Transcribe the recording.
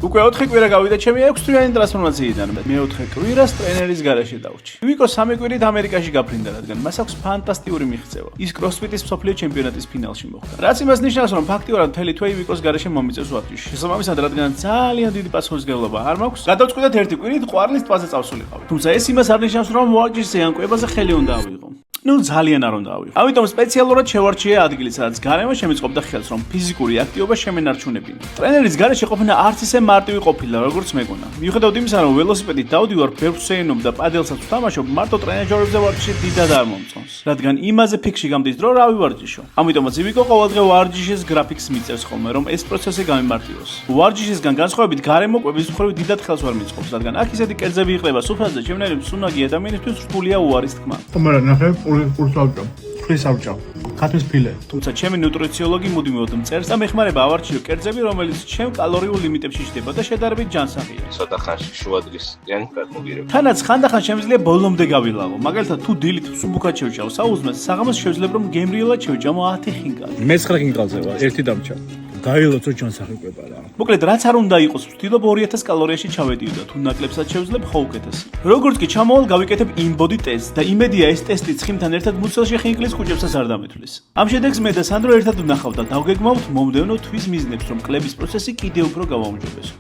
უკვე 4 კვირა გავიდა ჩემი 6 თვიანი ტრანსფორმაციიდან. მე-4 კვირას ტრენერის garaში დავრჩი. ვიკო 3 კვირით ამერიკაში გაფრინდა, რადგან მას აქვს ფანტასტიკური მიღწევა. ის CrossFit-ის მსოფლიო ჩემპიონატის ფინალში მოხვდა. რაც იმას ნიშნავს, რომ ფაქტიურად მთელი თვე ვიკოს garaში მომიწევს ვარჯიში. შესაბამისად, რადგან ძალიან დიდი პასუხისმგებლობა არ მაქვს, გადავწყვიტეთ 1 კვირით ყვარლის ტბაზე წავსულიყავი. თუმცა ეს იმას არ ნიშნავს, რომ ვარჯიშზე ან კვებაზე ხელი უნდა ავიღო. ძალიან არ უნდა ავიღო. ამიტომ სპეციალურად შევარჩიე ადგილი, სადაც გარემო შემიწყობდა ხელს, რომ ფიზიკური აქტივობა შემენარჩუნებინა. ტრენერის garaში ყოფნა არც ისე მარტივი ყოფილა, როგორც მეგონა. მიუხედავად იმისა, რომ ველოსიპედით დავდივარ, ბევრს ვსეირნობ და პადელსაც ვთამაშობ, მარტო ტრენაჟერებზე ვარჯიში დიდად არ მომწონს. რადგან იმაზე ფიქში გამდის დრო რა ვივარჯიშო. ამიტომაც ვიკო ყოველდღე ვარჯიშის გრაფიკს მიწევს ხოლმე, რომ ეს პროცესი გამემართიოს. ვარჯიშისგან განსხვავებით გარემო კვების მხრივ დიდად ხელს ვერ მიწყობს, რადგან აქ ისეთი კერძები იყლება სუფრაზე, ჩემნაირი მსუნაგი ადამიანისთვის რთულია უარის თქმა. მაგრამ ნახე, ყურსავჭო, ფრისავჭო, ხათმის ფილე. თუმცა ჩემი ნუტრიციოლოგი მუდმივად მწერს და მეხმარება ავარჩიო კერძები, რომელიც ჩემ კალორიულ ლიმიტებში შდება და შედარებით ჯანსაღია. ცოტა ხანში შუადღისიან გადმოგირებ. თანაც ხანდახან შემიძლია ბოლომდე გავილავო. მაგალითად, თუ დილით სუბუქად შევჭავ საუზმეს, საღამოს შევძლებ რომ გემრიელად შევჭამო 10 ხინკალი. მე 9 ხინკალზე ვარ, ერთი დამჭა. გაილოცო ჯანსაღი კვება რა. მოკლედ, რაც არ უნდა იყოს, ვთქვი 2000 კალორიაში ჩავედიო და თუ ნაკლებსაც შევძლებ, ხო უკეთესი. როგორც კი ჩამოვალ, გავიკეთებ InBody ტესტს და იმედია ეს ტესტი ცხიმთან ერთად მუცელში ხინკლის კუჭებსაც არ დამეთვლის. ამ შედეგს მე და სანდრო ერთად ვნახავთ და დავგეგმავთ მომდევნო თვის მიზნებს, რომ კლების პროცესი კიდევ უფრო გავაუმჯობესოთ.